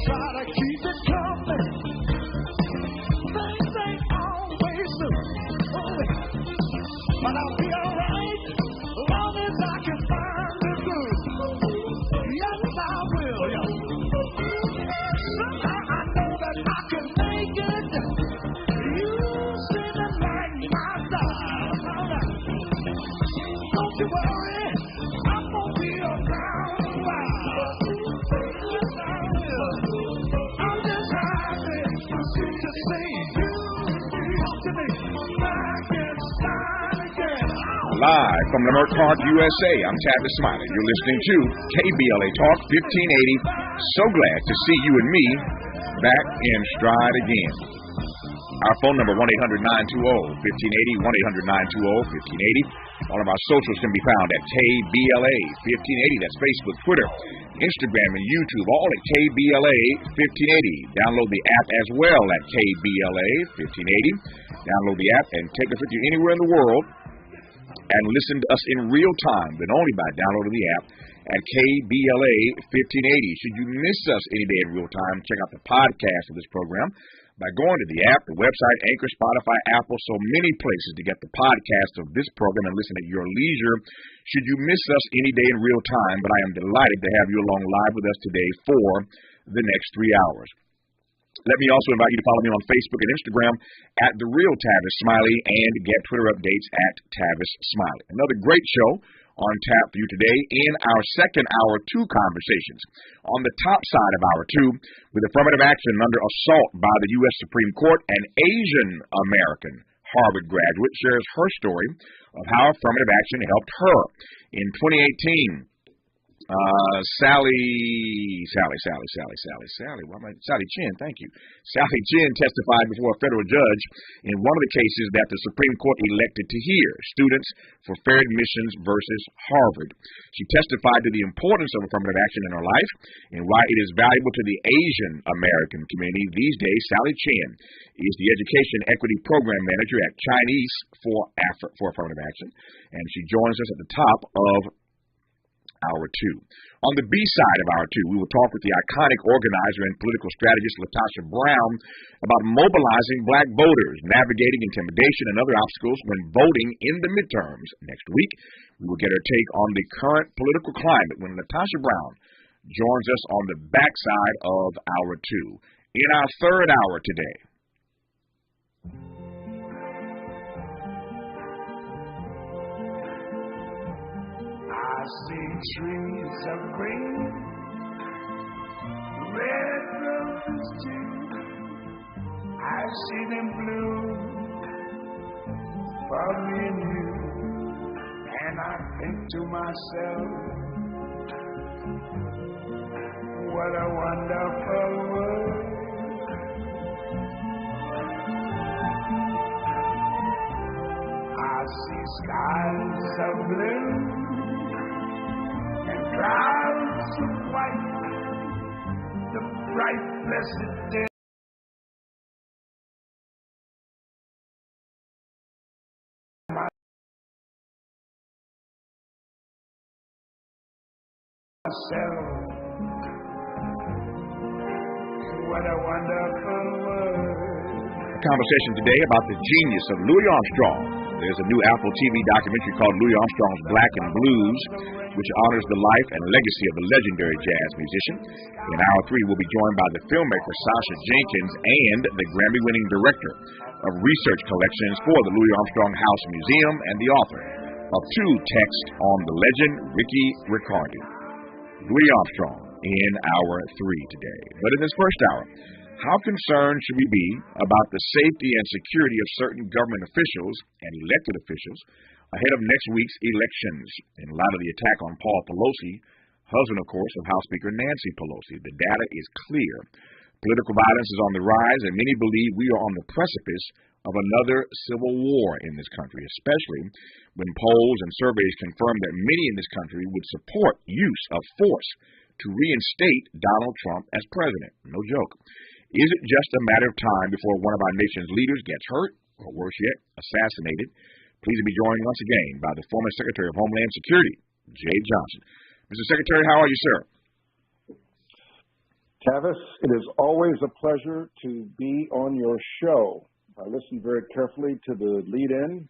try to keep it coming. Things ain't always smooth, but I'll be alright as long as I can find the good. Yes, I will. Somehow I know that I can make it. You seem to like my style. Don't you worry, I'm gonna be around a while. Yes, I will. I'm just happy to see you talk to me back and smile again. Live from Leimert Park, USA, I'm Tavis, Smiley. You're listening to KBLA Talk 1580. So glad to see you and me back in stride again. Our phone number, 1-800-920-1580, 1-800-920-1580. All of our socials can be found at KBLA 1580. That's Facebook, Twitter, Instagram, and YouTube, all at KBLA 1580. Download the app as well at KBLA 1580. Download the app and take us with you anywhere in the world and listen to us in real time, but only by downloading the app at KBLA 1580. Should you miss us any day in real time, check out the podcast of this program by going to the app, the website, Anchor, Spotify, Apple, so many places to get the podcast of this program and listen at your leisure. Should you miss us any day in real time, but I am delighted to have you along live with us today for the next 3 hours. Let me also invite you to follow me on Facebook and Instagram at The Real Tavis Smiley and get Twitter updates at Tavis Smiley. Another great show on tap for you today in our second hour 2 conversations. On the top side of hour 2, with affirmative action under assault by the U.S. Supreme Court, an Asian American Harvard graduate shares her story of how affirmative action helped her. In 2018, Sally Chin, thank you. Sally Chin testified before a federal judge in one of the cases that the Supreme Court elected to hear, Students for Fair Admissions versus Harvard. She testified to the importance of affirmative action in her life and why it is valuable to the Asian American community these days. Sally Chin is the Education Equity Program Manager at Chinese for Affirmative Action, and she joins us at the top of hour 2. On the B side of hour 2, we will talk with the iconic organizer and political strategist Latasha Brown about mobilizing black voters, navigating intimidation and other obstacles when voting in the midterms. Next week, we will get her take on the current political climate when Latasha Brown joins us on the backside of hour 2. In our third hour today, I see trees of green, red roses too. I see them bloom for me and you. And I think to myself, what a wonderful world. I see skies of blue, clouds of white, the bright blessed day. Myself, what a wonderful world. A conversation today about the genius of Louis Armstrong. There's a new Apple TV documentary called Louis Armstrong's Black and Blues, which honors the life and legacy of the legendary jazz musician. In hour 3, we'll be joined by the filmmaker Sasha Jenkins and the Grammy-winning director of research collections for the Louis Armstrong House Museum and the author of 2 texts on the legend, Ricky Riccardi. Louis Armstrong in hour 3 today. But in this first hour, how concerned should we be about the safety and security of certain government officials and elected officials ahead of next week's elections in light of the attack on Paul Pelosi, husband, of course, of House Speaker Nancy Pelosi? The data is clear. Political violence is on the rise, and many believe we are on the precipice of another civil war in this country, especially when polls and surveys confirm that many in this country would support use of force to reinstate Donald Trump as president. No joke. Is it just a matter of time before one of our nation's leaders gets hurt, or worse yet, assassinated? Pleased to be joined once again by the former Secretary of Homeland Security, Jay Johnson. Mr. Secretary, how are you, sir? Tavis, it is always a pleasure to be on your show. I listened very carefully to the lead-in.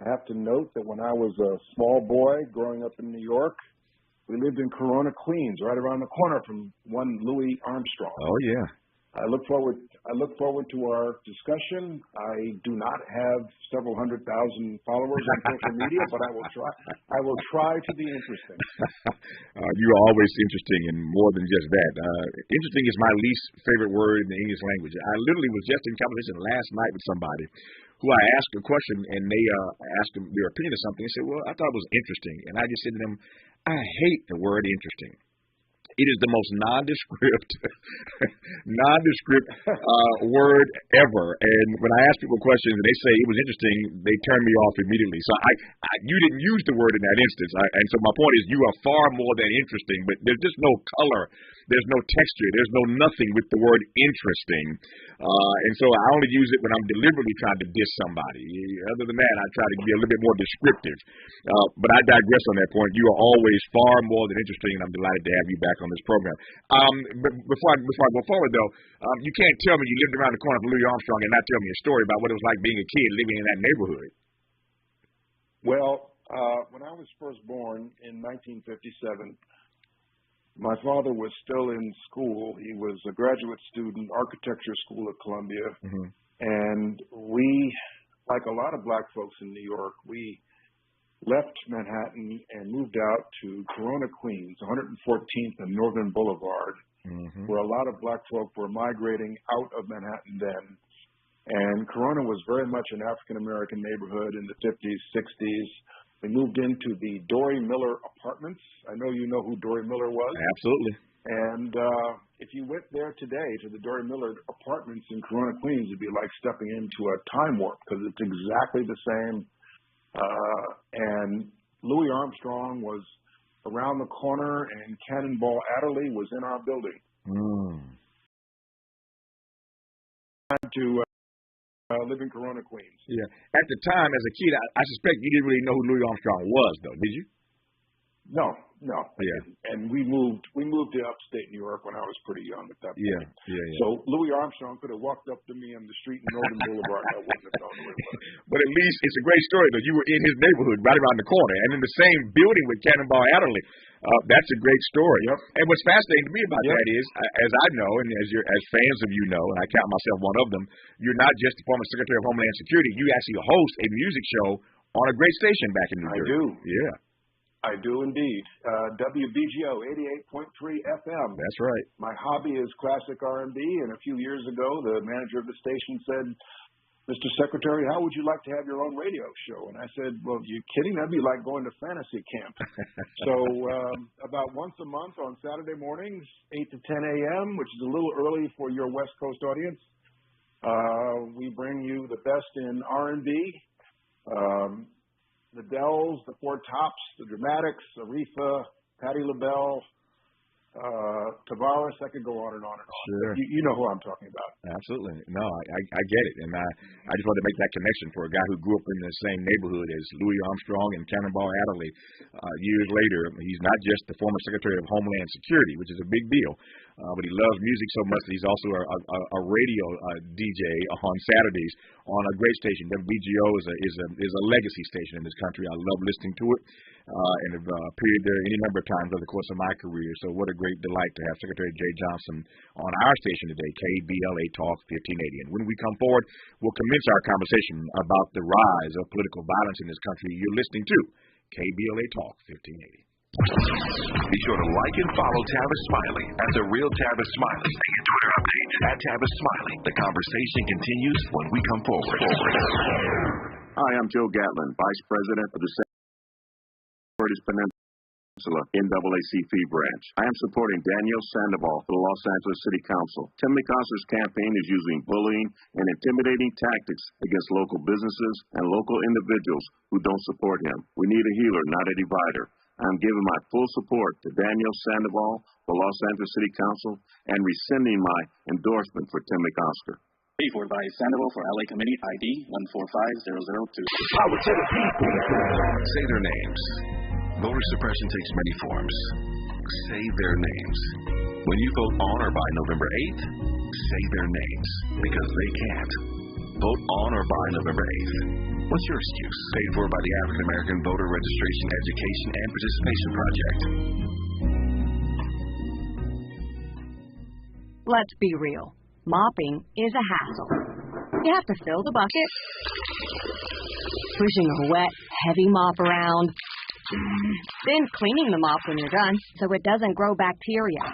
I have to note that when I was a small boy growing up in New York, we lived in Corona, Queens, right around the corner from one Louis Armstrong. Oh, yeah. I look forward to our discussion. I do not have several 100,000 followers on social media, but I will try to be interesting. You are always interesting, and more than just that. Interesting is my least favorite word in the English language. I literally was just in conversation last night with somebody who I asked a question, and they asked them their opinion of something. They said, well, I thought it was interesting. And I just said to them, I hate the word interesting. It is the most nondescript word ever. And when I ask people questions and they say it was interesting, they turn me off immediately. So you didn't use the word in that instance. And so my point is you are far more than interesting, but there's just no color. There's no texture. There's no nothing with the word interesting. And so I only use it when I'm deliberately trying to diss somebody. Other than that, I try to be a little bit more descriptive. But I digress on that point. You are always far more than interesting, and I'm delighted to have you back on this program. But before I go forward, though, you can't tell me you lived around the corner from Louis Armstrong and not tell me a story about what it was like being a kid living in that neighborhood. Well, when I was first born in 1957, my father was still in school. He was a graduate student, architecture school at Columbia. Mm-hmm. And we, like a lot of black folks in New York, we left Manhattan and moved out to Corona, Queens, 114th and Northern Boulevard, mm-hmm. where a lot of black folk were migrating out of Manhattan then. And Corona was very much an African-American neighborhood in the 50s, 60s. We moved into the Dory Miller apartments. I know you know who Dory Miller was. Absolutely. And if you went there today to the Dory Miller apartments in Corona, Queens, it'd be like stepping into a time warp because it's exactly the same. And Louis Armstrong was around the corner, and Cannonball Adderley was in our building. To live in Corona, Queens. Yeah. At the time, as a kid, I suspect you didn't really know who Louis Armstrong was, though, did you? No. Yeah. And we moved to upstate New York when I was pretty young at that point. Yeah. So Louis Armstrong could have walked up to me on the street in Northern Boulevard, and I wouldn't have known who it was. But at least it's a great story, though. You were in his neighborhood right around the corner and in the same building with Cannonball Adderley. That's a great story. Yep. And what's fascinating to me about that is, as I know, and as fans of you know, and I count myself one of them, you're not just the former Secretary of Homeland Security. You actually host a music show on a great station back in New Jersey. I do. Yeah. I do indeed. WBGO 88.3 FM. That's right. My hobby is classic R&B, and a few years ago, the manager of the station said, Mr. Secretary, how would you like to have your own radio show? And I said, well, you kidding? That'd be like going to fantasy camp. So about once a month on Saturday mornings, 8 to 10 a.m., which is a little early for your West Coast audience, we bring you the best in R&B, the Dells, the Four Tops, the Dramatics, Aretha, Patti LaBelle, Tavis. I could go on and on and on. Sure. You know who I'm talking about. Absolutely. No, I get it. And I just wanted to make that connection for a guy who grew up in the same neighborhood as Louis Armstrong and Cannonball Adderley. Years later, he's not just the former Secretary of Homeland Security, which is a big deal, but he loves music so much that he's also a radio DJ on Saturdays on a great station. WBGO is a legacy station in this country. I love listening to it and have appeared there any number of times over the course of my career. So what a great delight to have Secretary Jay Johnson on our station today, KBLA Talk 1580. And when we come forward, we'll commence our conversation about the rise of political violence in this country. You're listening to KBLA Talk 1580. Be sure to like and follow Tavis Smiley at The Real Tavis Smiley and Twitter updates at Tavis Smiley. The conversation continues when we come forward. Hi, I'm Joe Gatlin, Vice President of the British Peninsula NAACP branch. I am supporting Danielle Sandoval for the Los Angeles City Council. Tim McCoster's campaign is using bullying and intimidating tactics against local businesses and local individuals who don't support him. We need a healer, not a divider. I'm giving my full support to Danielle Sandoval for Los Angeles City Council and rescinding my endorsement for Tim McCosker. Forward by Sandoval for LA Committee ID 145002. Say their names. Voter suppression takes many forms. Say their names. When you vote on or by November 8th, say their names, because they can't. Vote on or by November 8th. What's your excuse? Paid for by the African American Voter Registration, Education, and Participation Project. Let's be real. Mopping is a hassle. You have to fill the bucket, pushing a wet, heavy mop around, then cleaning the mop when you're done so it doesn't grow bacteria.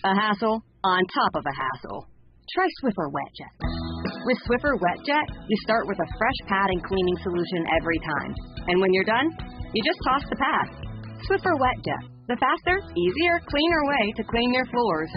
A hassle on top of a hassle. Try Swiffer Wet Jet. With Swiffer Wet Jet, you start with a fresh pad and cleaning solution every time. And when you're done, you just toss the pad. Swiffer Wet Jet. The faster, easier, cleaner way to clean your floors.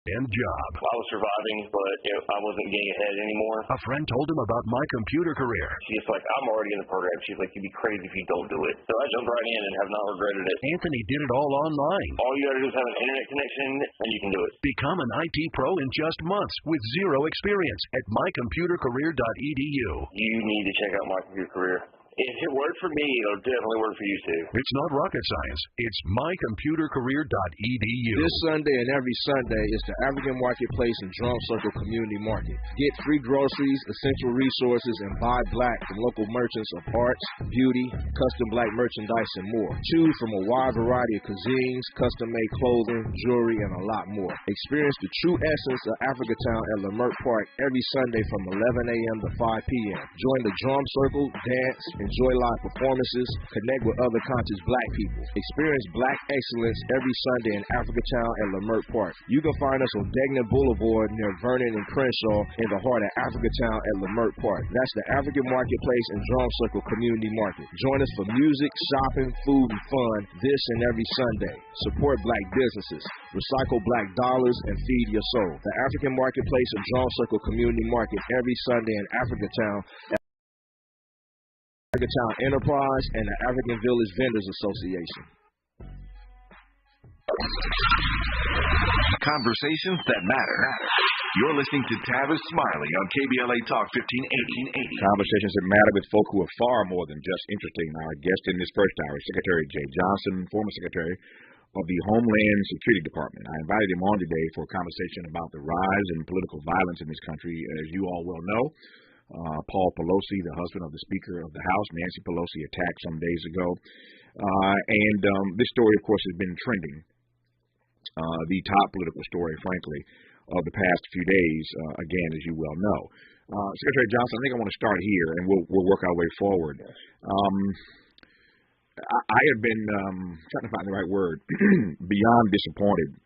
And job. I was surviving, but I wasn't getting ahead anymore. A friend told him about My Computer Career. She's like, I'm already in the program. She's like, you'd be crazy if you don't do it. So I jumped right in and have not regretted it. Anthony did it all online. All you got to do is have an internet connection, and you can do it. Become an IT pro in just months with zero experience at mycomputercareer.edu. You need to check out My Computer Career. If it worked for me, it'll definitely work for you too. It's not rocket science. It's mycomputercareer.edu. This Sunday and every Sunday is the African Marketplace and Drum Circle Community Market. Get free groceries, essential resources, and buy black from local merchants of arts, beauty, custom black merchandise, and more. Choose from a wide variety of cuisines, custom-made clothing, jewelry, and a lot more. Experience the true essence of Africatown at Leimert Park every Sunday from 11 a.m. to 5 p.m. Join the Drum Circle, dance, enjoy live performances, connect with other conscious black people. Experience black excellence every Sunday in Africatown at Leimert Park. You can find us on Degnan Boulevard near Vernon and Crenshaw in the heart of Africatown at Leimert Park. That's the African Marketplace and Drum Circle Community Market. Join us for music, shopping, food, and fun this and every Sunday. Support black businesses, recycle black dollars, and feed your soul. The African Marketplace and Drum Circle Community Market every Sunday in Africatown Enterprise and the African Village Vendors Association. Conversations that matter. You're listening to Tavis Smiley on KBLA Talk 1580. Conversations that matter with folk who are far more than just interesting. Our guest in this first hour, Secretary Jay Johnson, former Secretary of the Homeland Security Department. I invited him on today for a conversation about the rise in political violence in this country. As you all well know, Paul Pelosi, the husband of the Speaker of the House, Nancy Pelosi, attacked some days ago. And this story, of course, has been trending. The top political story, frankly, of the past few days, again, as you well know. Secretary Johnson, I think I want to start here, and we'll work our way forward. I have been trying to find the right word, beyond disappointed,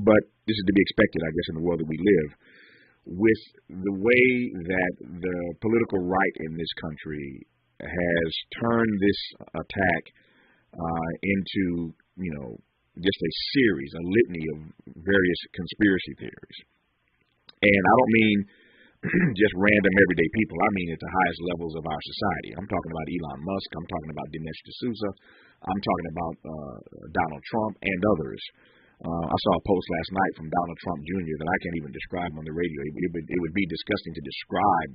but this is to be expected, I guess, in the world that we live, with the way that the political right in this country has turned this attack into, just a series, a litany of various conspiracy theories. And I don't mean just random everyday people. I mean at the highest levels of our society. I'm talking about Elon Musk. I'm talking about Dinesh D'Souza. I'm talking about Donald Trump and others. I saw a post last night from Donald Trump Jr. that I can't even describe on the radio. It would be disgusting to describe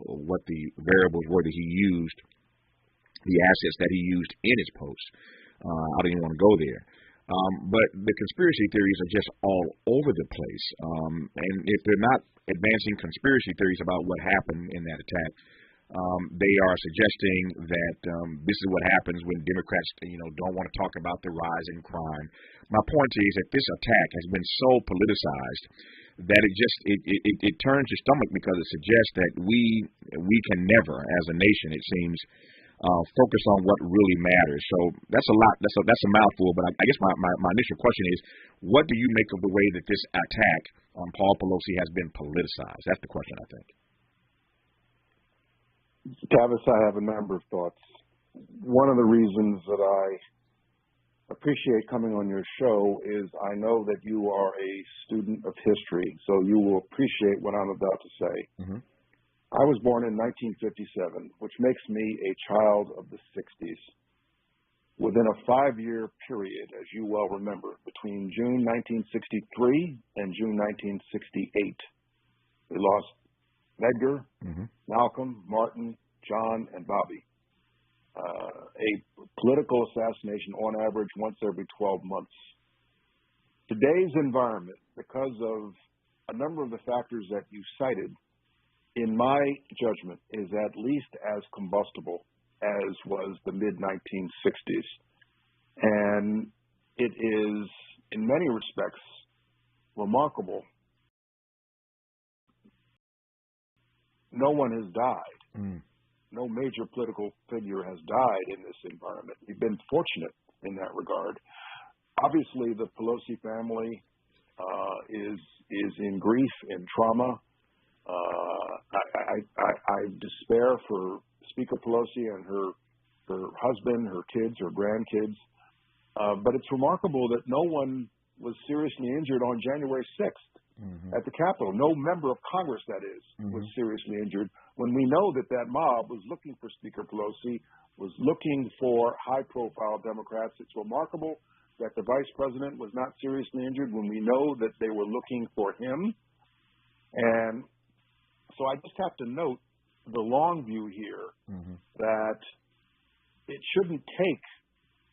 what the variables were that he used, the assets that he used in his post. I don't even want to go there. But the conspiracy theories are just all over the place. And if they're not advancing conspiracy theories about what happened in that attack, they are suggesting that this is what happens when Democrats, don't want to talk about the rise in crime. My point is that this attack has been so politicized that it turns your stomach, because it suggests that we can never, as a nation, it seems, focus on what really matters. So that's a lot. That's a mouthful. But I guess my initial question is, what do you make of the way that this attack on Paul Pelosi has been politicized? That's the question, I think. Tavis, I have a number of thoughts. One of the reasons that I appreciate coming on your show is I know that you are a student of history, so you will appreciate what I'm about to say. Mm-hmm. I was born in 1957, which makes me a child of the 60s. Within a 5-year period, as you well remember, between June 1963 and June 1968, we lost Edgar, Malcolm, Martin, John, and Bobby. A political assassination on average once every 12 months. Today's environment, because of a number of the factors that you cited, in my judgment, is at least as combustible as was the mid-1960s. And it is, in many respects, remarkable. No one has died. No major political figure has died in this environment. We've been fortunate in that regard. Obviously, the Pelosi family is in grief and trauma. I despair for Speaker Pelosi and her husband, her kids, her grandkids. But it's remarkable that no one was seriously injured on January 6th at the Capitol. No member of Congress, that is, was seriously injured, when we know that that mob was looking for Speaker Pelosi, was looking for high-profile Democrats. It's remarkable that the vice president was not seriously injured when we know that they were looking for him. And so I just have to note the long view here, that it shouldn't take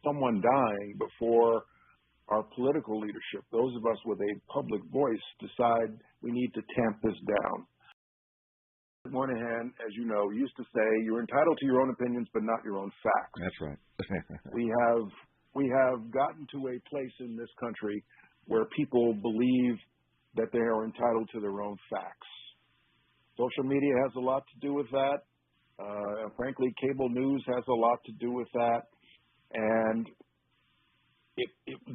someone dying before our political leadership, those of us with a public voice, decide we need to tamp this down. Moynihan, as you know, used to say, you're entitled to your own opinions, but not your own facts. That's right. We have gotten to a place in this country where people believe that they are entitled to their own facts. Social media has a lot to do with that. Frankly, cable news has a lot to do with that. And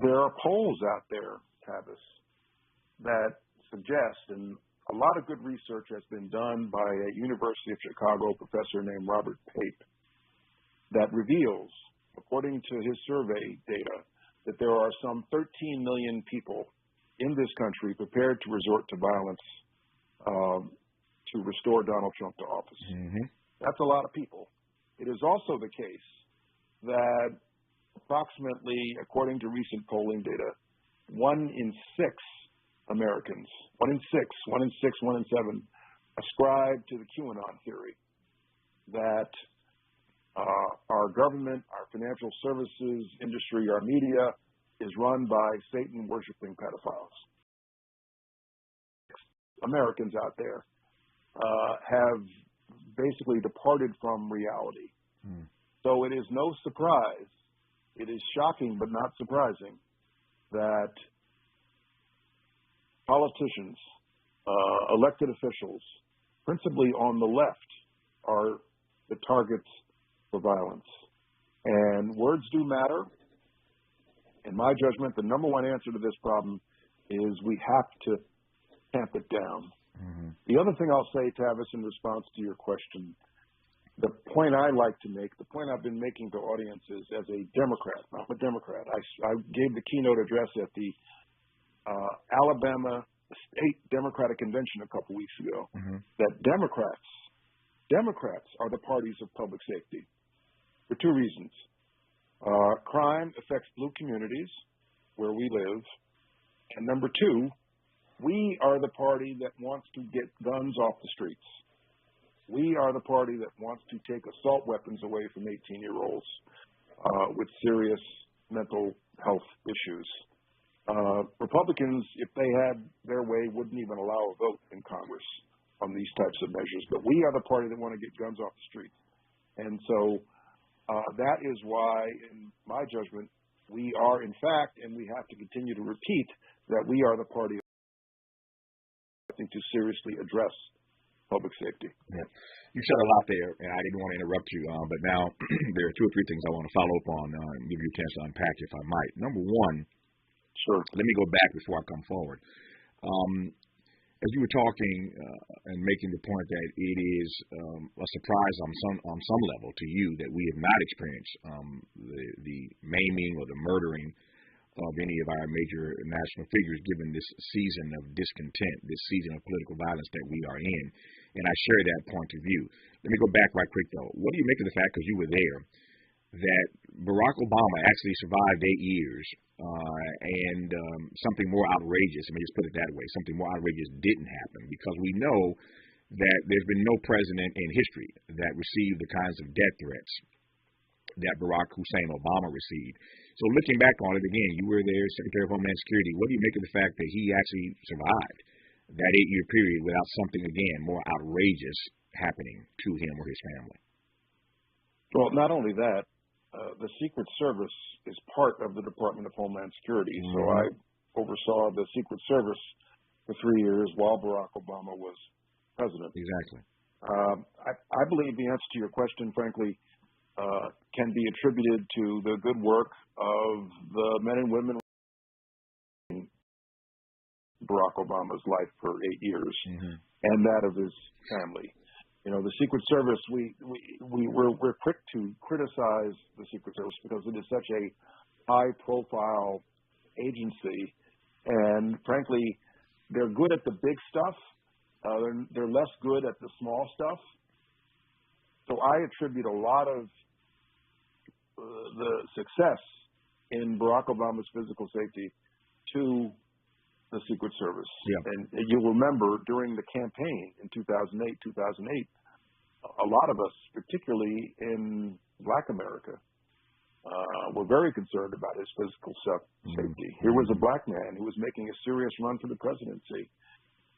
there are polls out there, Tavis, that suggest, and a lot of good research has been done by a University of Chicago professor named Robert Pape, that reveals, according to his survey data, that there are some 13 million people in this country prepared to resort to violence to restore Donald Trump to office. That's a lot of people. It is also the case that approximately, according to recent polling data, 1 in 6 Americans, 1 in 7, ascribe to the QAnon theory that our government, our financial services industry, our media is run by Satan-worshiping pedophiles. Americans out there have basically departed from reality. So it is no surprise, it is shocking but not surprising, that politicians, elected officials, principally on the left, are the targets for violence. And words do matter. In my judgment, the number one answer to this problem is we have to tamp it down. The other thing I'll say, Tavis, in response to your question, the point I like to make, the point I've been making to audiences as a Democrat, I'm a Democrat. I gave the keynote address at the Alabama State Democratic Convention a couple weeks ago, that Democrats are the parties of public safety for two reasons. Crime affects blue communities where we live. And number two, we are the party that wants to get guns off the streets. We are the party that wants to take assault weapons away from 18-year-olds with serious mental health issues. Republicans, if they had their way, wouldn't even allow a vote in Congress on these types of measures. But we are the party that want to get guns off the streets. And so that is why, in my judgment, we are, in fact, and we have to continue to repeat, that we are the party to seriously address public safety. Yeah. You said a lot there, and I didn't want to interrupt you, but now there are two or three things I want to follow up on and give you a chance to unpack, if I might. Number one, sure. Let me go back before I come forward. As you were talking and making the point that it is a surprise on some level to you that we have not experienced the maiming or the murdering of any of our major national figures, given this season of discontent, this season of political violence that we are in. And I share that point of view. Let me go back right quick, though. What do you make of the fact, because you were there, that Barack Obama actually survived 8 years and something more outrageous, let me just put it that way, something more outrageous didn't happen, because we know that there's been no president in history that received the kinds of death threats that Barack Hussein Obama received. So looking back on it again, you were there, Secretary of Homeland Security. What do you make of the fact that he actually survived that 8-year period without something, again, more outrageous happening to him or his family? Well, not only that, the Secret Service is part of the Department of Homeland Security. Mm-hmm. So I oversaw the Secret Service for 3 years while Barack Obama was president. Exactly. I believe the answer to your question, frankly, can be attributed to the good work of the men and women in Barack Obama's life for 8 years, mm-hmm. and that of his family. You know, the Secret Service, we're quick to criticize the Secret Service because it is such a high-profile agency, and frankly, they're good at the big stuff. They're less good at the small stuff. So I attribute a lot of the success in Barack Obama's physical safety to the Secret Service. Yeah. And you'll remember during the campaign in 2008, a lot of us, particularly in Black America, were very concerned about his physical safety. Here was a Black man who was making a serious run for the presidency.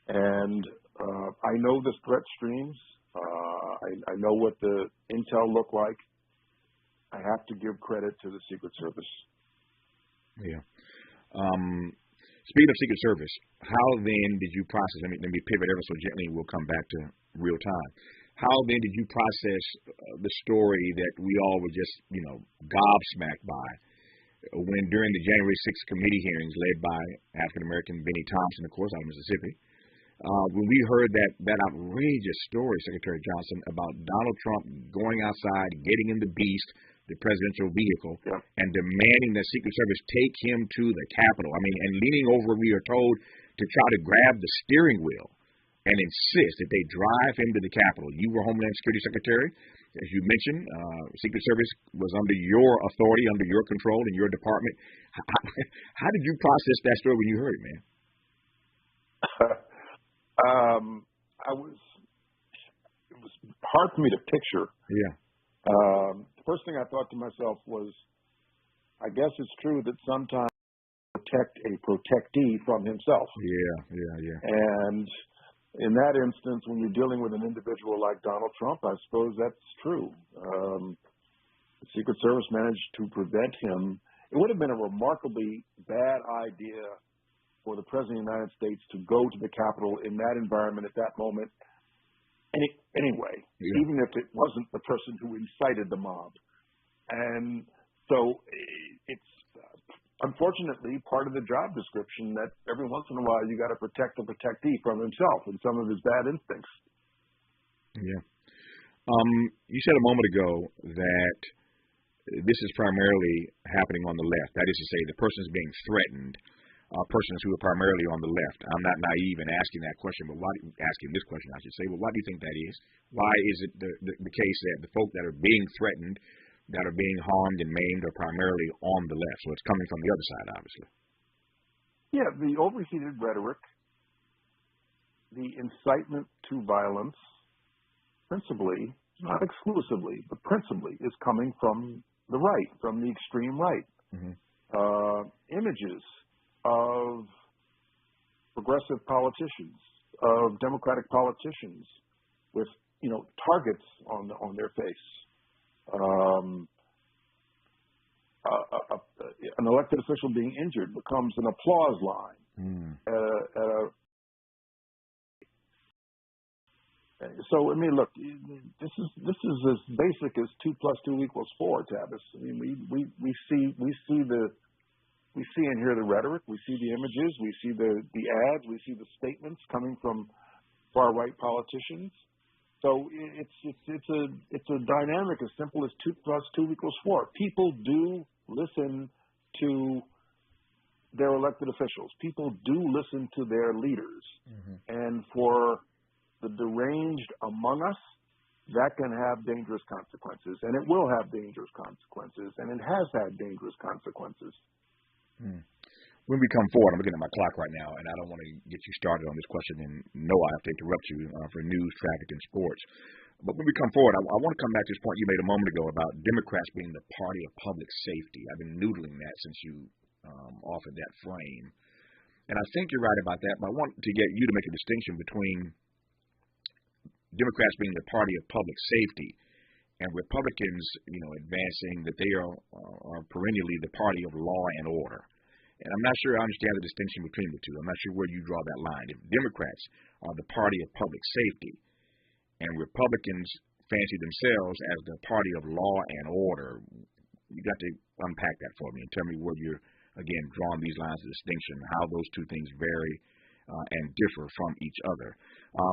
And I know the threat streams. I know what the intel looked like. I have to give credit to the Secret Service. Yeah. Speaking of Secret Service, how then did you process? Let me pivot ever so gently. We'll come back to real time. How then did you process the story that we all were just, gobsmacked by when during the January 6th committee hearings led by African-American Benny Thompson, of course, out of Mississippi, when we heard that outrageous story, Secretary Johnson, about Donald Trump going outside, getting in the Beast, the presidential vehicle, and demanding that Secret Service take him to the Capitol. I mean, and leaning over, we are told, to try to grab the steering wheel and insist that they drive him to the Capitol. You were Homeland Security Secretary. As you mentioned, Secret Service was under your authority, under your control in your department. How did you process that story when you heard it, man? It was hard for me to picture. Yeah. The first thing I thought to myself was, I guess it's true that sometimes protect a protectee from himself. Yeah. And in that instance, when you're dealing with an individual like Donald Trump, I suppose that's true. The Secret Service managed to prevent him. It would have been a remarkably bad idea for the President of the United States to go to the Capitol in that environment at that moment. Anyway, even if it wasn't the person who incited the mob. And so it's unfortunately part of the job description that every once in a while you got to protect the protectee from himself and some of his bad instincts. Yeah. You said a moment ago that this is primarily happening on the left. That is to say, the person's being threatened. Persons who are primarily on the left. I'm not naive in asking that question, but asking this question, I should say. Well, why do you think that is? Why is it the case that the folk that are being threatened, that are being harmed and maimed, are primarily on the left? So it's coming from the other side, obviously. Yeah, the overheated rhetoric, the incitement to violence, principally, not exclusively, but principally, is coming from the right, from the extreme right. Mm-hmm. Images of progressive politicians, of Democratic politicians with, targets on their face. An elected official being injured becomes an applause line. So, I mean, look, this is as basic as 2 + 2 = 4, Tavis. I mean, we see and hear the rhetoric. We see the images. We see the ads. We see the statements coming from far right politicians. So it's a dynamic as simple as 2 + 2 = 4. People do listen to their elected officials. People do listen to their leaders. Mm-hmm. And for the deranged among us, that can have dangerous consequences, and it will have dangerous consequences, and it has had dangerous consequences. When we come forward, I'm looking at my clock right now, and I don't want to get you started on this question and know I have to interrupt you for news, traffic, and sports. But when we come forward, I want to come back to this point you made a moment ago about Democrats being the party of public safety. I've been noodling that since you offered that frame. And I think you're right about that, but I want to get you to make a distinction between Democrats being the party of public safety and Republicans, advancing that they are perennially the party of law and order. And I'm not sure I understand the distinction between the two. I'm not sure where you draw that line. If Democrats are the party of public safety and Republicans fancy themselves as the party of law and order, you got to unpack that for me and tell me where you're, again, drawing these lines of distinction, how those two things vary and differ from each other.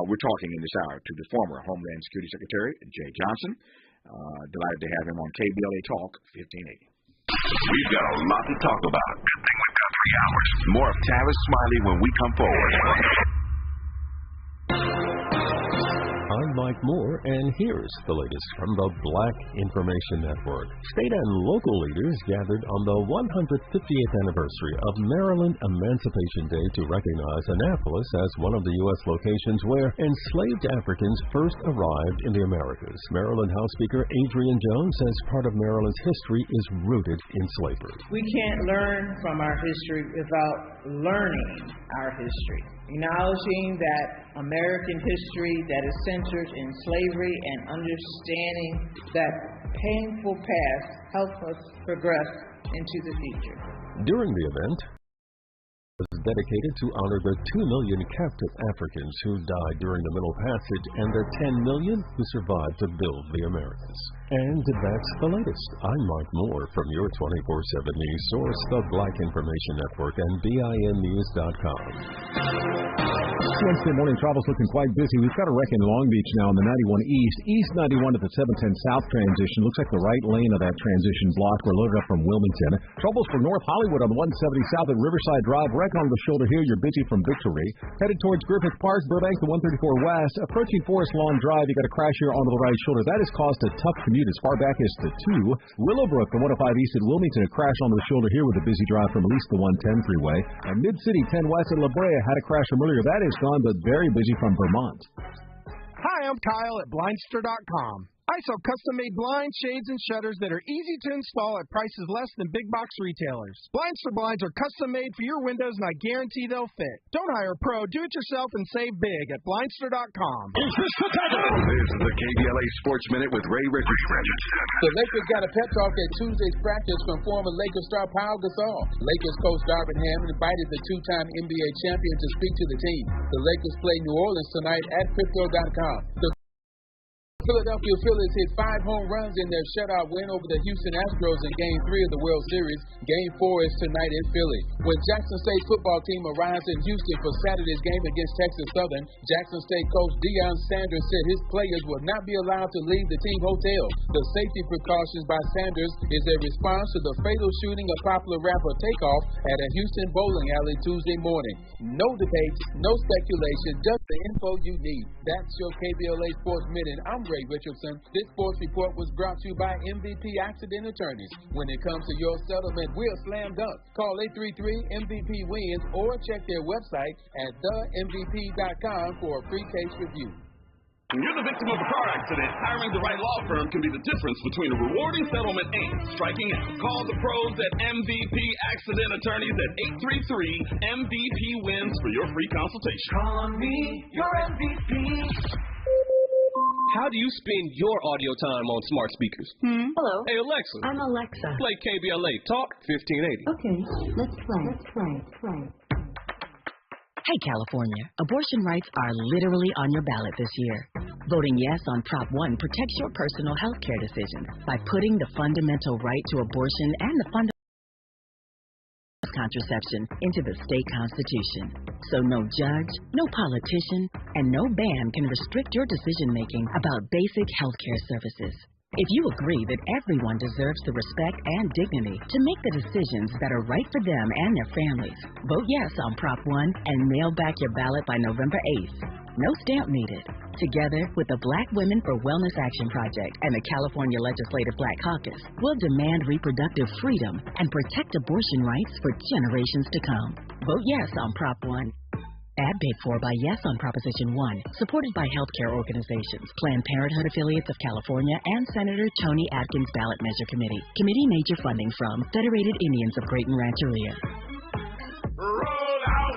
We're talking in this hour to the former Homeland Security Secretary, Jay Johnson. Delighted to have him on KBLA Talk 1580. We've got a lot to talk about. Good thing we've got 3 hours. More of Tavis Smiley when we come forward. I'm Mike Moore, and here's the latest from the Black Information Network. State and local leaders gathered on the 150th anniversary of Maryland Emancipation Day to recognize Annapolis as one of the U.S. locations where enslaved Africans first arrived in the Americas. Maryland House Speaker Adrian Jones says part of Maryland's history is rooted in slavery. We can't learn from our history without learning our history, acknowledging that American history that is centered in slavery and understanding that painful past helps us progress into the future. During the event, it was dedicated to honor the 2 million captive Africans who died during the Middle Passage and the 10 million who survived to build the Americas. And that's the latest. I'm Mike Moore from your 24/7 news source, the Black Information Network and BINnews.com. Wednesday morning travel's looking quite busy. We've got a wreck in Long Beach now on the 91 East. East 91 at the 710 South transition. Looks like the right lane of that transition blocked. We're loaded up from Wilmington. Troubles for North Hollywood on the 170 South at Riverside Drive. Wreck on the shoulder here. You're busy from Victory. Headed towards Griffith Park, Burbank, the 134 West. Approaching Forest Lawn Drive, you got a crash here onto the right shoulder. That has caused a tough commute as far back as to 2. Willowbrook, the 105 East at Wilmington. A crash onto the shoulder here with a busy drive from at least the 110 freeway. And Mid-City 10 West at La Brea had a crash from earlier. That is gone, but very busy from Vermont. Hi, I'm Kyle at Blindster.com. I sell custom-made blinds, shades, and shutters that are easy to install at prices less than big box retailers. Blindster blinds are custom-made for your windows, and I guarantee they'll fit. Don't hire a pro. Do it yourself and save big at Blindster.com. This is the KBLA Sports Minute with Ray Richardson. The Lakers got a pep talk at Tuesday's practice from former Lakers star Pau Gasol. Lakers coach Darvin Ham invited the two-time NBA champion to speak to the team. The Lakers play New Orleans tonight at Crypto.com. The Philadelphia Phillies hit 5 home runs in their shutout win over the Houston Astros in Game 3 of the World Series. Game 4 is tonight in Philly. When Jackson State's football team arrives in Houston for Saturday's game against Texas Southern, Jackson State coach Deion Sanders said his players will not be allowed to leave the team hotel. The safety precautions by Sanders is a response to the fatal shooting of popular rapper Takeoff at a Houston bowling alley Tuesday morning. No debates, no speculation, just the info you need. That's your KBLA Sports Minute. I'm Ray Richardson. This sports report was brought to you by MVP Accident Attorneys. When it comes to your settlement, we're slam dunk. Call 833-MVP-WINS or check their website at themvp.com for a free case review. When you're the victim of a car accident, hiring the right law firm can be the difference between a rewarding settlement and striking out. Call the pros at MVP Accident Attorneys at 833-MVP-WINS for your free consultation. Call me your MVP. How do you spend your audio time on smart speakers? Hello. Hey, Alexa. I'm Alexa. Play KBLA Talk 1580. Okay, let's play. Hey, California, abortion rights are literally on your ballot this year. Voting yes on Prop 1 protects your personal health care decisions by putting the fundamental right to abortion and the fundamental contraception into the state constitution. So no judge, no politician, and no ban can restrict your decision-making about basic health care services. If you agree that everyone deserves the respect and dignity to make the decisions that are right for them and their families, vote yes on Prop 1 and mail back your ballot by November 8th. No stamp needed. Together with the Black Women for Wellness Action Project and the California Legislative Black Caucus, we'll demand reproductive freedom and protect abortion rights for generations to come. Vote yes on Prop 1. Ad paid for by Yes on Proposition 1, supported by healthcare organizations, Planned Parenthood affiliates of California, and Senator Tony Atkins Ballot Measure Committee. Committee major funding from Federated Indians of Creighton Rancheria. Roll out.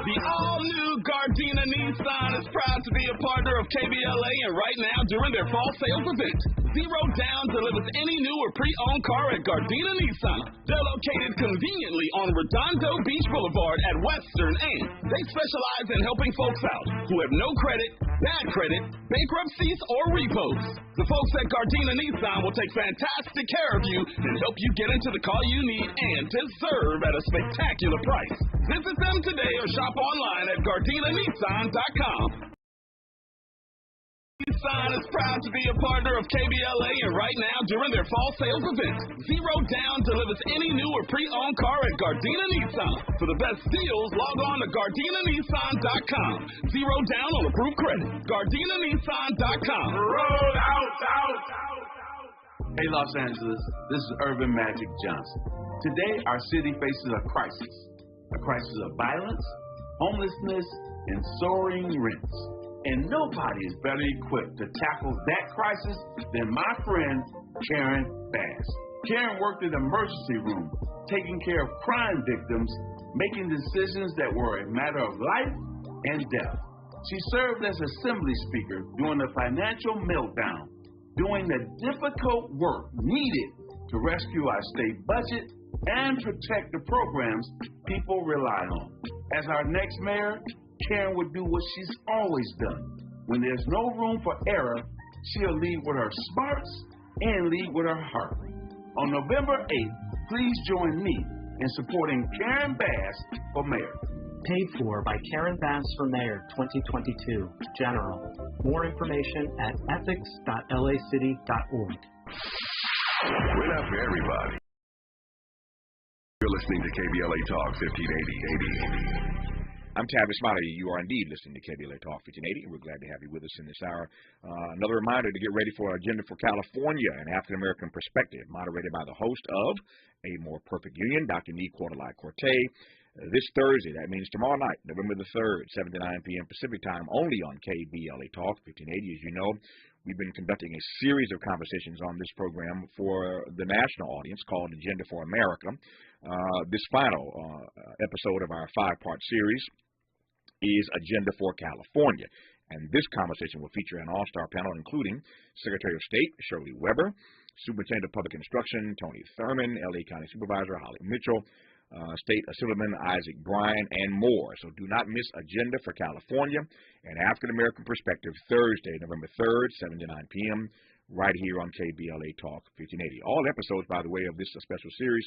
The all-new Gardena Nissan is proud to be a partner of KBLA, and right now during their fall sales event, Zero Down delivers any new or pre-owned car at Gardena Nissan. They're located conveniently on Redondo Beach Boulevard at Western, and they specialize in helping folks out who have no credit, bad credit, bankruptcies, or repos. The folks at Gardena Nissan will take fantastic care of you and help you get into the car you need and deserve at a spectacular price. Visit them today or shop online at GardinaNissan.com. Nissan is proud to be a partner of KBLA, and right now during their fall sales event, Zero Down delivers any new or pre-owned car at Gardena Nissan. For the best deals, log on to GardinaNissan.com. Zero Down on approved credit. GardinaNissan.com. Roll out. Hey, Los Angeles, this is Urban Magic Johnson. Today, our city faces a crisis of violence, homelessness, and soaring rents. And nobody is better equipped to tackle that crisis than my friend Karen Bass. Karen worked in the emergency room, taking care of crime victims, making decisions that were a matter of life and death. She served as Assembly Speaker during the financial meltdown, doing the difficult work needed to rescue our state budget and protect the programs people rely on. As our next mayor, Karen would do what she's always done. When there's no room for error, she'll lead with her smarts and lead with her heart. On November 8th, please join me in supporting Karen Bass for mayor. Paid for by Karen Bass for Mayor 2022, General. More information at ethics.lacity.org. We're not for everybody. You're listening to KBLA Talk 1580. I'm Tavis, Smiley. You are indeed listening to KBLA Talk 1580, and we're glad to have you with us in this hour. Another reminder to get ready for our Agenda for California, an African-American perspective, moderated by the host of A More Perfect Union, Dr. Nee Corte. This Thursday, that means tomorrow night, November the 3rd, 7 to 9 p.m. Pacific Time, only on KBLA Talk 1580. As you know, we've been conducting a series of conversations on this program for the national audience called Agenda for America. This final episode of our 5-part series is Agenda for California. And this conversation will feature an all-star panel including Secretary of State Shirley Weber, Superintendent of Public Instruction Tony Thurman, L.A. County Supervisor Holly Mitchell, State Assemblyman Isaac Bryan, and more. So do not miss Agenda for California, an African-American perspective, Thursday, November 3rd, 7 to 9 p.m., right here on KBLA Talk 1580. All episodes, by the way, of this special series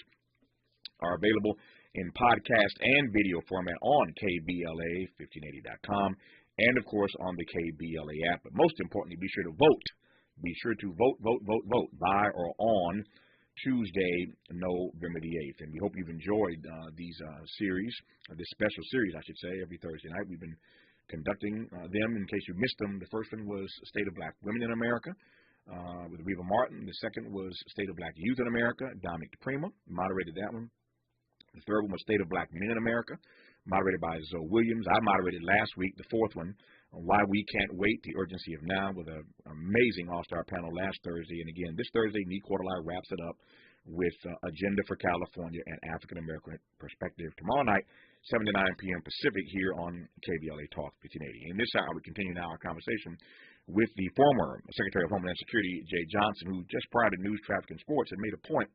are available in podcast and video format on KBLA1580.com and, of course, on the KBLA app. But most importantly, be sure to vote. Be sure to vote by or on Tuesday, November the 8th. And we hope you've enjoyed these series, this special series, I should say, every Thursday night. We've been conducting them. In case you missed them, the first one was State of Black Women in America with Reva Martin. The second was State of Black Youth in America. Dominic DePrima moderated that one. The third one was State of Black Men in America, moderated by Zoe Williams. I moderated last week the fourth one, Why We Can't Wait, The Urgency of Now, with an amazing all-star panel last Thursday. And again, this Thursday, Nee Corte wraps it up with Agenda for California and African-American Perspective tomorrow night, 7 to 9 p.m. Pacific here on KBLA Talk 1580. In this hour, we continue now our conversation with the former Secretary of Homeland Security, Jay Johnson, who just prior to News, Traffic, and Sports had made a point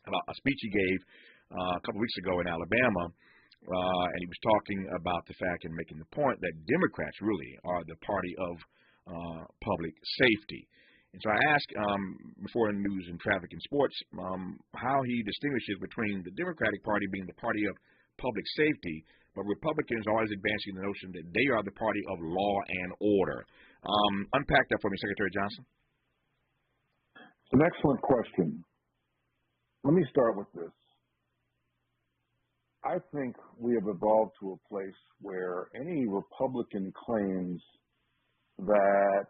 about a speech he gave a couple weeks ago in Alabama, and he was talking about the fact and making the point that Democrats really are the party of public safety. And so I asked before in News and Traffic and Sports how he distinguishes between the Democratic Party being the party of public safety, but Republicans are always advancing the notion that they are the party of law and order. Unpack that for me, Secretary Johnson. It's an excellent question. Let me start with this. I think we have evolved to a place where any Republican claims that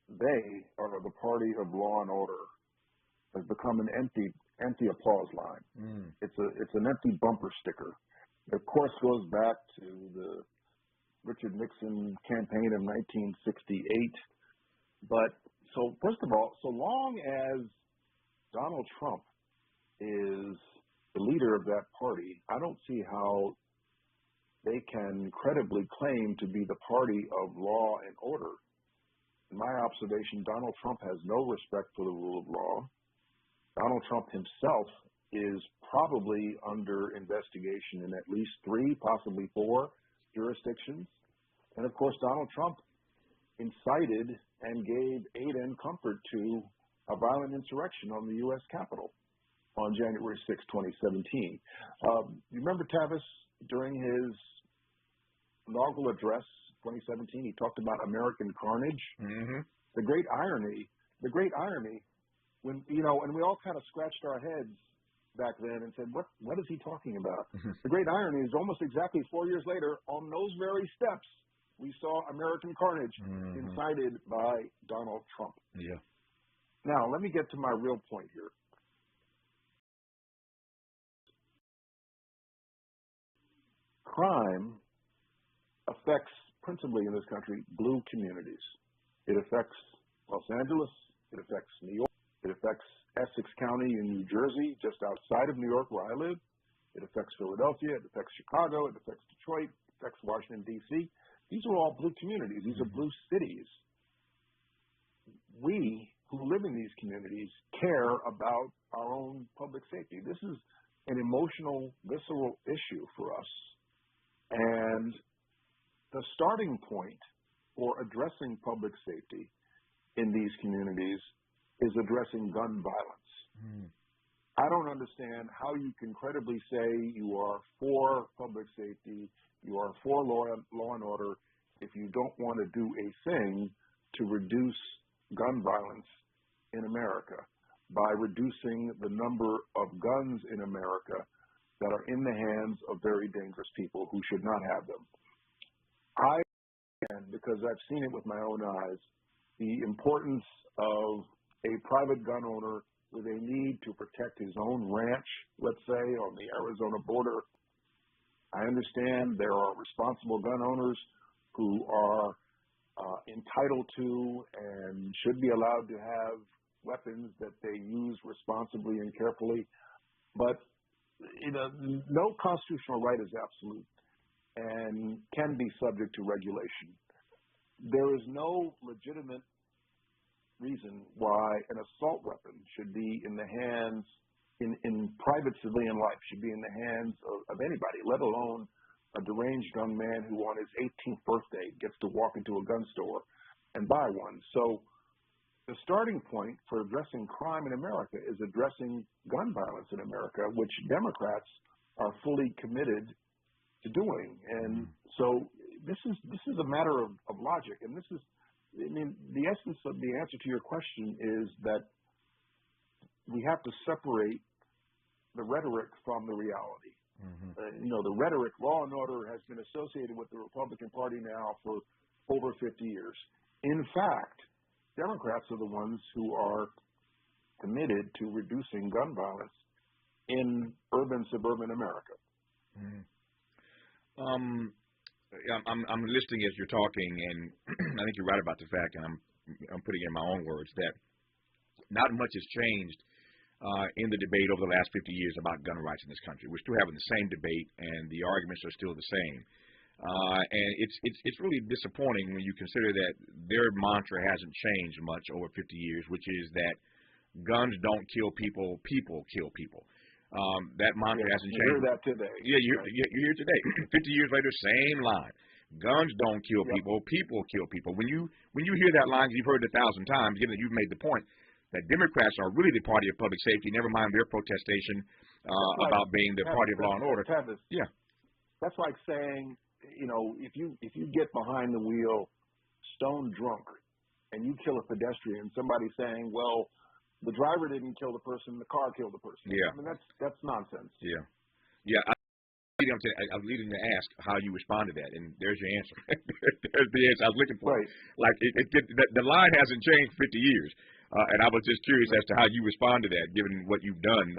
they are the party of law and order has become an empty applause line. It's an empty bumper sticker. It, of course, goes back to the Richard Nixon campaign of 1968. But so first of all, so long as Donald Trump is the leader of that party, I don't see how they can credibly claim to be the party of law and order. In my observation, Donald Trump has no respect for the rule of law. Donald Trump himself is probably under investigation in at least 3, possibly 4 jurisdictions. And of course, Donald Trump incited and gave aid and comfort to a violent insurrection on the U.S. Capitol on January 6, 2017. You remember Tavis, during his inaugural address, 2017, he talked about American carnage. Mm-hmm. The great irony, when, and we all kind of scratched our heads back then and said, what is he talking about? Mm-hmm. The great irony is almost exactly 4 years later, on those very steps, we saw American carnage incited by Donald Trump. Yeah. Now, let me get to my real point here. Crime affects, principally in this country, blue communities. It affects Los Angeles. It affects New York. It affects Essex County in New Jersey, just outside of New York where I live. It affects Philadelphia. It affects Chicago. It affects Detroit. It affects Washington, D.C. These are all blue communities. These are blue cities. We who live in these communities care about our own public safety. This is an emotional, visceral issue for us. And the starting point for addressing public safety in these communities is addressing gun violence. I don't understand how you can credibly say you are for public safety, you are for law and order, if you don't want to do a thing to reduce gun violence in America by reducing the number of guns in America that are in the hands of very dangerous people who should not have them. I understand, because I've seen it with my own eyes, the importance of a private gun owner with a need to protect his own ranch, let's say, on the Arizona border. I understand there are responsible gun owners who are entitled to and should be allowed to have weapons that they use responsibly and carefully. But no constitutional right is absolute and can be subject to regulation. There is no legitimate reason why an assault weapon should be in the hands, in private civilian life, should be in the hands of anybody, let alone a deranged young man who on his 18th birthday gets to walk into a gun store and buy one. So the starting point for addressing crime in America is addressing gun violence in America, which Democrats are fully committed to doing. And so this is a matter of logic. And this is, the essence of the answer to your question is that we have to separate the rhetoric from the reality. The rhetoric, law and order, has been associated with the Republican Party now for over 50 years. In fact, Democrats are the ones who are committed to reducing gun violence in urban, suburban America. I'm listening as you're talking, and I think you're right about the fact, and I'm putting in my own words, that not much has changed in the debate over the last 50 years about gun rights in this country. We're still having the same debate, and the arguments are still the same. And it's really disappointing when you consider that their mantra hasn't changed much over 50 years, which is that guns don't kill people, people kill people. That mantra hasn't changed. You hear that today. Yeah, you hear it today. 50 years later, same line. Guns don't kill people, people kill people. When you hear that line, you've heard it 1,000 times, given that you've made the point that Democrats are really the party of public safety, never mind their protestation about being the party of law and order. Tavis, yeah. That's like saying, if you get behind the wheel stone drunk and you kill a pedestrian, somebody saying, well, the driver didn't kill the person, the car killed the person. Yeah. I mean, that's nonsense. Yeah. Yeah. I was leading to ask how you respond to that, and there's your answer. There's the answer I was looking for. Right. Like the line hasn't changed 50 years, and I was just curious as to how you respond to that, given what you've done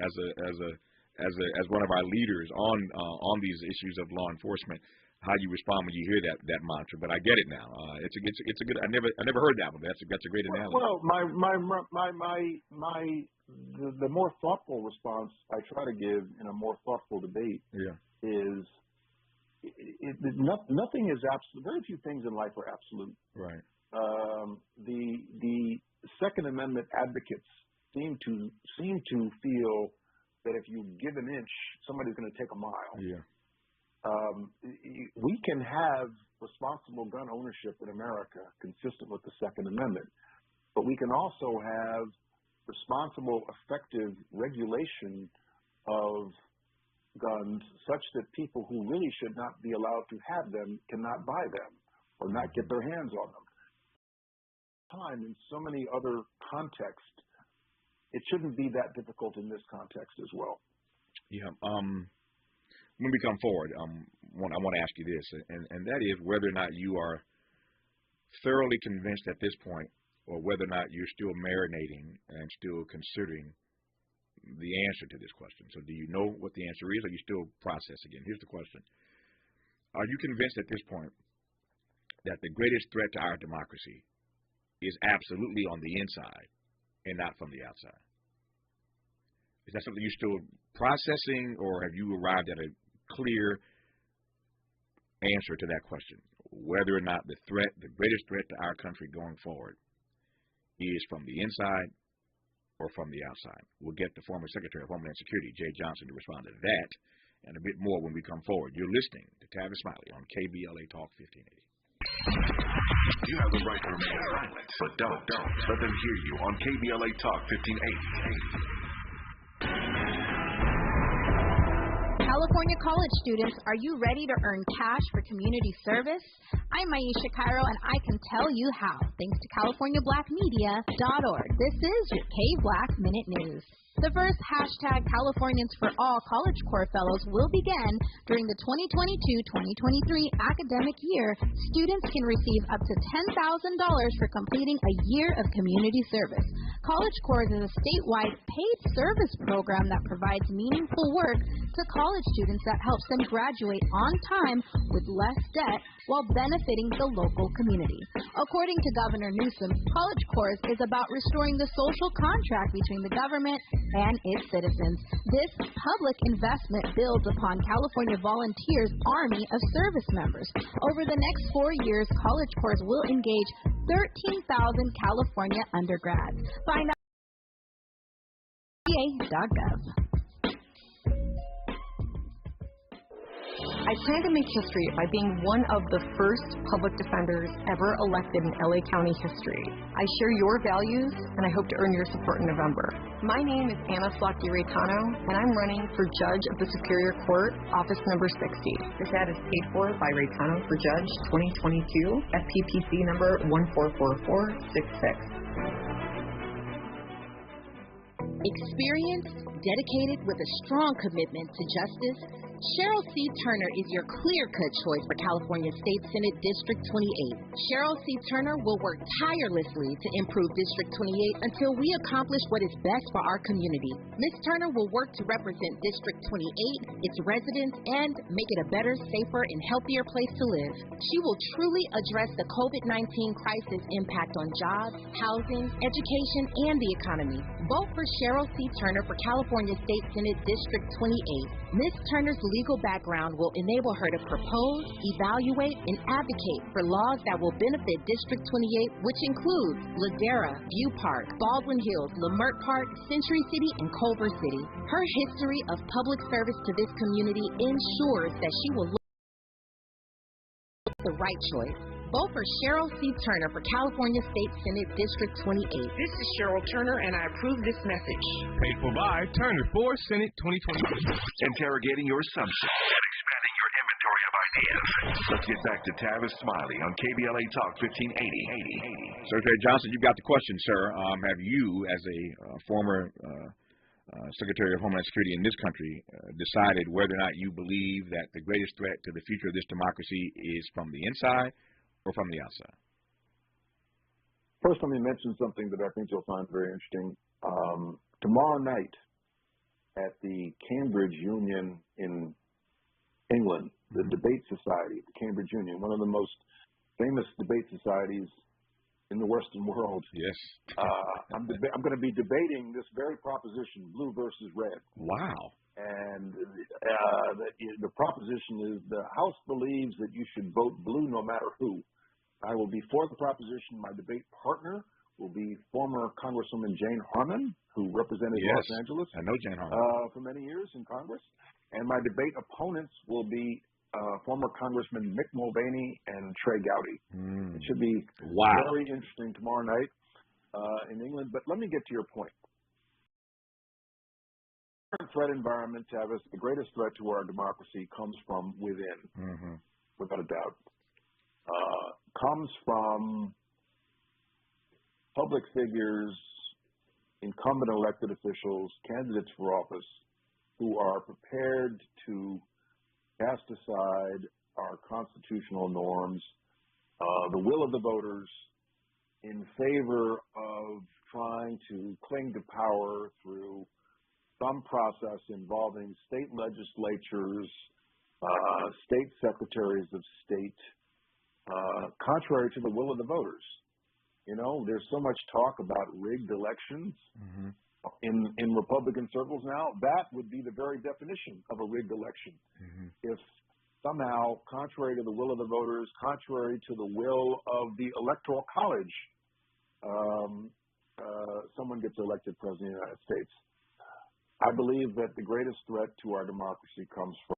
as one of our leaders on these issues of law enforcement. how you respond when you hear that mantra, but I get it now. It's a good. I never heard that one. That's a great analogy. Well, the more thoughtful response I try to give in a more thoughtful debate is nothing is absolute. Very few things in life are absolute. Right. The Second Amendment advocates seem to feel that if you give an inch, somebody's going to take a mile. Yeah. We can have responsible gun ownership in America consistent with the Second Amendment, but we can also have responsible, effective regulation of guns such that people who really should not be allowed to have them cannot buy them or not get their hands on them. In so many other contexts, it shouldn't be that difficult in this context as well. Yeah. When we come forward, I want to ask you this, and that is whether or not you are thoroughly convinced at this point, or whether or not you're still marinating and still considering the answer to this question. So do you know what the answer is, or are you still processing it? Here's the question. Are you convinced at this point that the greatest threat to our democracy is absolutely on the inside and not from the outside? Is that something you're still processing, or have you arrived at a clear answer to that question, whether or not the greatest threat to our country going forward is from the inside or from the outside? We'll get the former Secretary of Homeland Security, Jay Johnson, to respond to that and a bit more when we come forward. You're listening to Tavis Smiley on KBLA Talk 1580. You have the right to remain silent, but don't let them hear you on KBLA Talk 1580. California college students, are you ready to earn cash for community service? I'm Aisha Cairo, and I can tell you how, thanks to CaliforniaBlackMedia.org. This is your K-Black Minute News. The first hashtag Californians for All College Corps Fellows will begin during the 2022-2023 academic year. Students can receive up to $10,000 for completing a year of community service. College Corps is a statewide paid service program that provides meaningful work to college students that helps them graduate on time with less debt while benefiting the local community. According to Governor Newsom, College Corps is about restoring the social contract between the government and its citizens. This public investment builds upon California Volunteers' army of service members. Over the next 4 years, College Corps will engage 13,000 California undergrads. Find out at CA.gov. I plan to make history by being one of the first public defenders ever elected in LA County history. I share your values, and I hope to earn your support in November. My name is Anna Slotky-Raytano, and I'm running for Judge of the Superior Court, office number 60. This ad is paid for by Raytano for Judge 2022, FPPC number 144466. Experienced, dedicated with a strong commitment to justice, Cheryl C. Turner is your clear-cut choice for California State Senate District 28. Cheryl C. Turner will work tirelessly to improve District 28 until we accomplish what is best for our community. Ms. Turner will work to represent District 28, its residents, and make it a better, safer, and healthier place to live. She will truly address the COVID-19 crisis impact on jobs, housing, education, and the economy. Vote for Cheryl C. Turner for California State Senate District 28. Ms. Turner's legal background will enable her to propose, evaluate, and advocate for laws that will benefit District 28, which includes Ladera, View Park, Baldwin Hills, Leimert Park, Century City, and Culver City. Her history of public service to this community ensures that she will look the right choice. Vote for Cheryl C. Turner for California State Senate District 28. This is Cheryl Turner, and I approve this message. Paid for by Turner for Senate 2020. Interrogating your assumptions and expanding your inventory of ideas. Let's get back to Tavis Smiley on KBLA Talk 1580. Secretary Johnson, you've got the question, sir. Have you, as a former Secretary of Homeland Security in this country, decided whether or not you believe that the greatest threat to the future of this democracy is from the inside or from the outside? First, let me mention something that I think you'll find very interesting. Tomorrow night at the Cambridge Union in England, the Debate Society at the Cambridge Union, one of the most famous debate societies in the Western world. Yes. I'm going to be debating this very proposition, blue versus red. Wow. And the proposition is the House believes that you should vote blue no matter who. I will be for the proposition. My debate partner will be former Congresswoman Jane Harman, who represented Los Angeles. I know Jane Harman. For many years in Congress. And my debate opponents will be former Congressman Mick Mulvaney and Trey Gowdy. It should be very interesting tomorrow night in England. But let me get to your point. The threat environment, Tavis, the greatest threat to our democracy comes from within, without a doubt. Comes from public figures, incumbent elected officials, candidates for office, who are prepared to cast aside our constitutional norms, the will of the voters, in favor of trying to cling to power through some process involving state legislatures, state secretaries of state, contrary to the will of the voters. You know, there's so much talk about rigged elections in Republican circles now. That would be the very definition of a rigged election. If somehow, contrary to the will of the voters, contrary to the will of the Electoral College, someone gets elected president of the United States. I believe that the greatest threat to our democracy comes from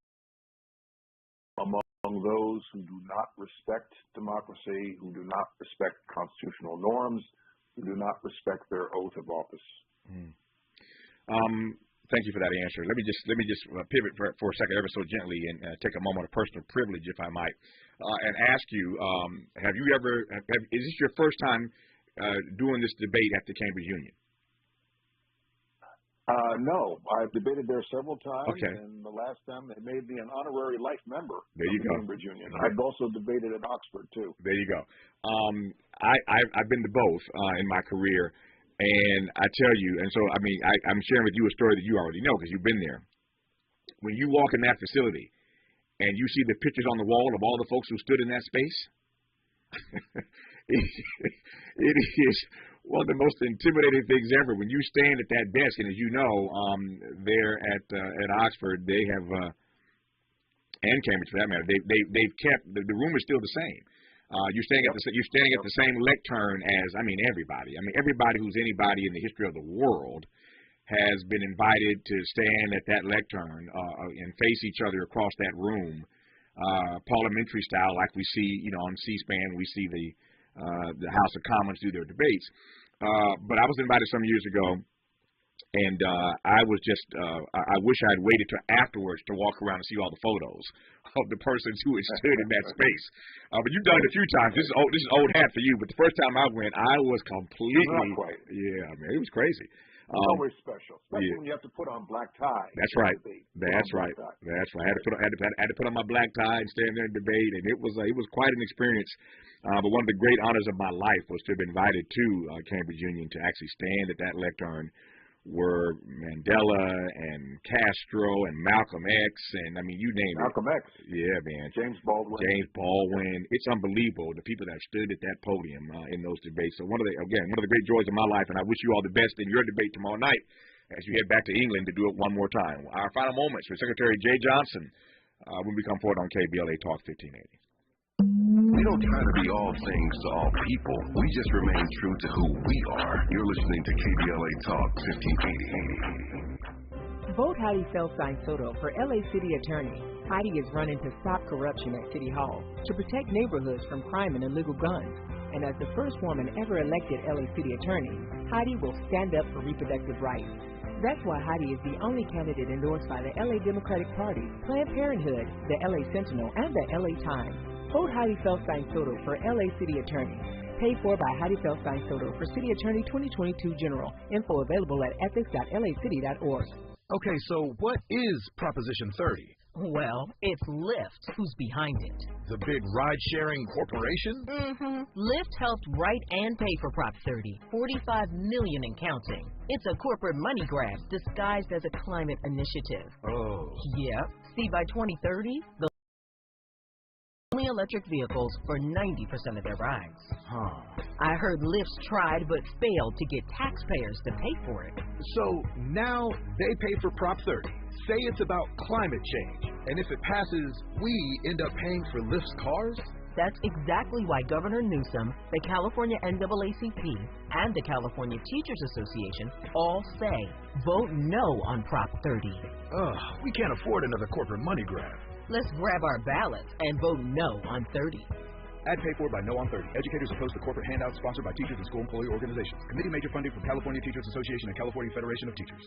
among those who do not respect democracy, who do not respect constitutional norms, who do not respect their oath of office. Thank you for that answer. Let me just pivot for a second, ever so gently, and take a moment of personal privilege, if I might, and ask you: have you ever? Is this your first time doing this debate at the Cambridge Union? No, I've debated there several times, and the last time they made me an honorary life member of the Cambridge Union. I've also debated at Oxford, too. There you go. I've been to both in my career, and I tell you, and so, I mean, I'm sharing with you a story that you already know because you've been there. When you walk in that facility and you see the pictures on the wall of all the folks who stood in that space, it is one of the most intimidating things ever. When you stand at that desk, and as you know, there at Oxford, they have, and Cambridge for that matter, they've kept the room is still the same. You're standing at the same lectern as everybody. Everybody who's anybody in the history of the world has been invited to stand at that lectern and face each other across that room, parliamentary style, like we see, on C-SPAN. We see the House of Commons do their debates. But I was invited some years ago, and I was just, I wish I had waited till afterwards to walk around and see all the photos of the persons who had stood in that space. But you've done it a few times. This is old hat for you. But the first time I went, I was completely, it was crazy. It's always special, especially when you have to put on black tie. That's right. That's right. I had to put on my black tie and stand there and debate, and it was quite an experience. But one of the great honors of my life was to have been invited to Cambridge Union to actually stand at that lectern where Mandela and Castro and Malcolm X and you name it. Malcolm X. Yeah, man. James Baldwin. It's unbelievable, the people that stood at that podium in those debates. So one of the great joys of my life, and I wish you all the best in your debate tomorrow night as you head back to England to do it one more time. Our final moments with Secretary Jay Johnson when we come forward on KBLA Talk 1580. We don't try to be all things to all people. We just remain true to who we are. You're listening to KBLA Talk 1580. Vote Heidi Feldstein Soto for LA City Attorney. Heidi is running to stop corruption at City Hall, to protect neighborhoods from crime and illegal guns. And as the first woman ever elected LA City Attorney, Heidi will stand up for reproductive rights. That's why Heidi is the only candidate endorsed by the LA Democratic Party, Planned Parenthood, the LA Sentinel, and the LA Times. Vote Heidi Feldstein Soto for LA City Attorney. Paid for by Heidi Feldstein Soto for City Attorney 2022 General. Info available at ethics.lacity.org. Okay, so what is Proposition 30? Well, it's Lyft who's behind it. The big ride-sharing corporation? Mm-hmm. Lyft helped write and pay for Prop 30, $45 million and counting. It's a corporate money grab disguised as a climate initiative. Oh. Yep. See, by 2030, the electric vehicles for 90% of their rides. Huh. I heard Lyft's tried but failed to get taxpayers to pay for it. So now they pay for Prop 30. Say it's about climate change. And if it passes, we end up paying for Lyft's cars? That's exactly why Governor Newsom, the California NAACP, and the California Teachers Association all say, vote no on Prop 30. Ugh, we can't afford another corporate money grab. Let's grab our ballots and vote no on 30. Ad paid for by No on 30. Educators opposed to corporate handouts sponsored by teachers and school employee organizations. Committee major funding from California Teachers Association and California Federation of Teachers.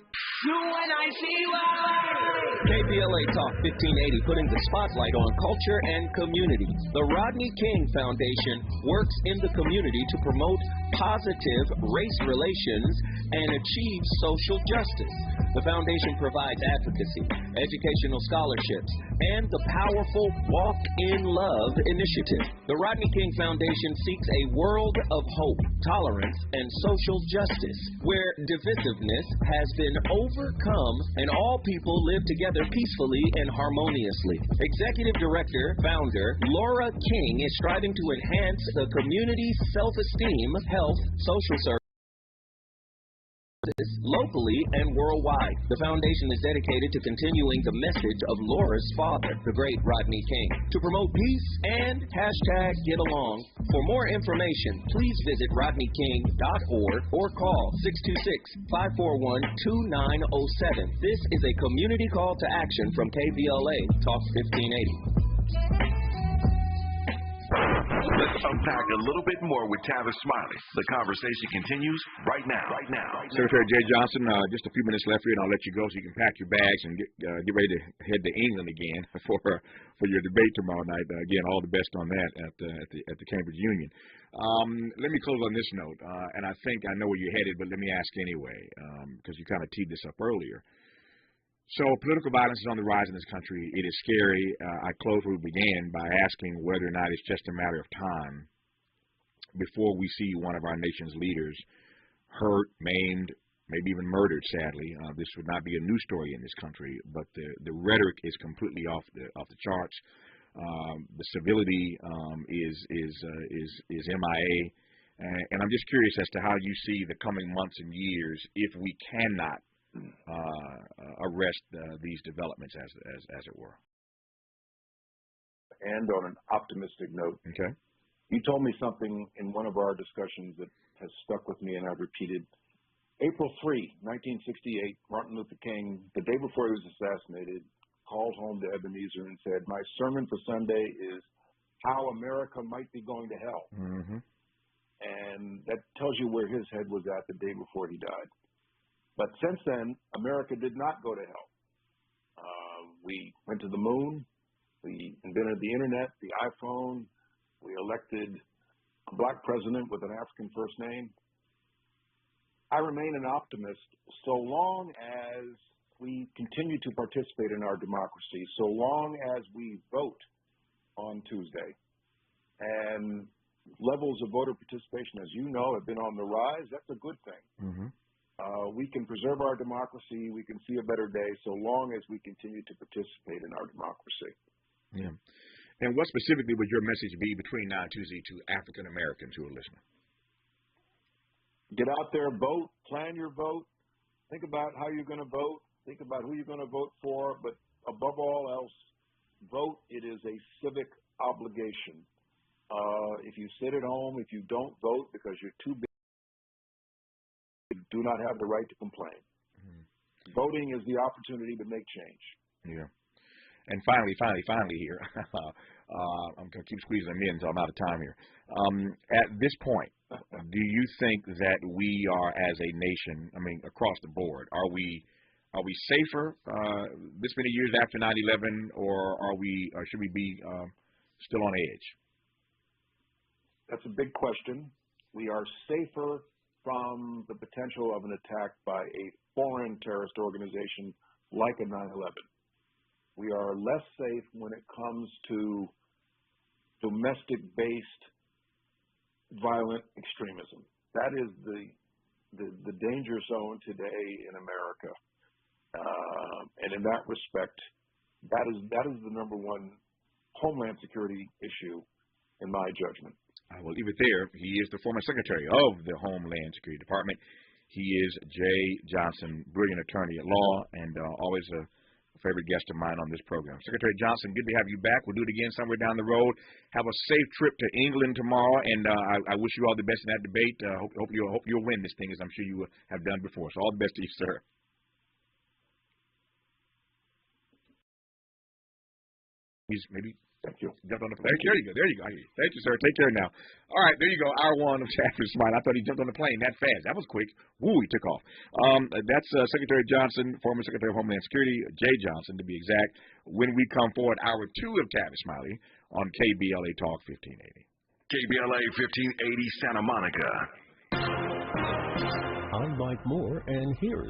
KBLA Talk 1580, putting the spotlight on culture and community. The Rodney King Foundation works in the community to promote positive race relations and achieve social justice. The foundation provides advocacy, educational scholarships, and the powerful Walk in Love initiative. The Rodney King Foundation seeks a world of hope, tolerance, and social justice, where divisiveness has been overcome and all people live together peacefully and harmoniously. Executive Director, Founder Laura King is striving to enhance the community's self-esteem, health, social services locally and worldwide. The foundation is dedicated to continuing the message of Laura's father, the great Rodney King, to promote peace and #get along. For more information, please visit rodneyking.org or call 626-541-2907. This is a community call to action from KBLA Talk 1580. Let's unpack a little bit more with Tavis Smiley. The conversation continues right now. Secretary Jay Johnson, just a few minutes left here, and I'll let you go so you can pack your bags and get ready to head to England again for your debate tomorrow night. Again, all the best on that at the Cambridge Union. Let me close on this note, and I think I know where you're headed, but let me ask anyway, because you kind of teed this up earlier. So political violence is on the rise in this country. It is scary. I closed where we began by asking whether or not it's just a matter of time before we see one of our nation's leaders hurt, maimed, maybe even murdered, sadly. This would not be a new story in this country, but the rhetoric is completely off the charts. The civility is MIA. And I'm just curious as to how you see the coming months and years if we cannot arrest these developments, as it were. And on an optimistic note, okay, you told me something in one of our discussions that has stuck with me, and I've repeated. April 3, 1968, Martin Luther King, the day before he was assassinated, called home to Ebenezer and said, "My sermon for Sunday is how America might be going to hell." Mm-hmm. And that tells you where his head was at the day before he died. But since then, America did not go to hell. We went to the moon. We invented the internet, the iPhone. We elected a black president with an African first name. I remain an optimist so long as we continue to participate in our democracy, so long as we vote on Tuesday. And levels of voter participation, as you know, have been on the rise. That's a good thing. Mm-hmm. We can preserve our democracy. We can see a better day so long as we continue to participate in our democracy. Yeah. And what specifically would your message be between now and Tuesday to African Americans who are listening? Get out there, vote, plan your vote, think about how you're going to vote, think about who you're going to vote for, but above all else, vote. It is a civic obligation. If you sit at home, if you don't vote because you're too busy, you do not have the right to complain. Mm-hmm. Voting is the opportunity to make change. Yeah. And finally here, I'm going to keep squeezing them in until I'm out of time here. At this point, do you think that we are, as a nation, I mean, across the board, are we safer this many years after 9/11, or should we be still on edge? That's a big question. We are safer from the potential of an attack by a foreign terrorist organization like a 9/11. We are less safe when it comes to domestic-based violent extremism. That is the danger zone today in America. And in that respect, that is the number one Homeland Security issue, in my judgment. I will leave it there. He is the former Secretary of the Homeland Security Department. He is Jay Johnson, brilliant attorney at law, and always a favorite guest of mine on this program. Secretary Johnson, good to have you back. We'll do it again somewhere down the road. Have a safe trip to England tomorrow, and I wish you all the best in that debate. Hope you'll win this thing, as I'm sure you have done before. So all the best to you, sir. He's maybe. Thank you. Jumped on the plane. There you go. There you go. Thank you, sir. Take care now. All right, there you go. Hour one of Tavis Smiley. I thought he jumped on the plane that fast. That was quick. Woo, he took off. That's Secretary Johnson, former Secretary of Homeland Security, Jay Johnson, to be exact. When we come forward, hour two of Tavis Smiley on KBLA Talk 1580. KBLA 1580 Santa Monica. I'd like more, and here's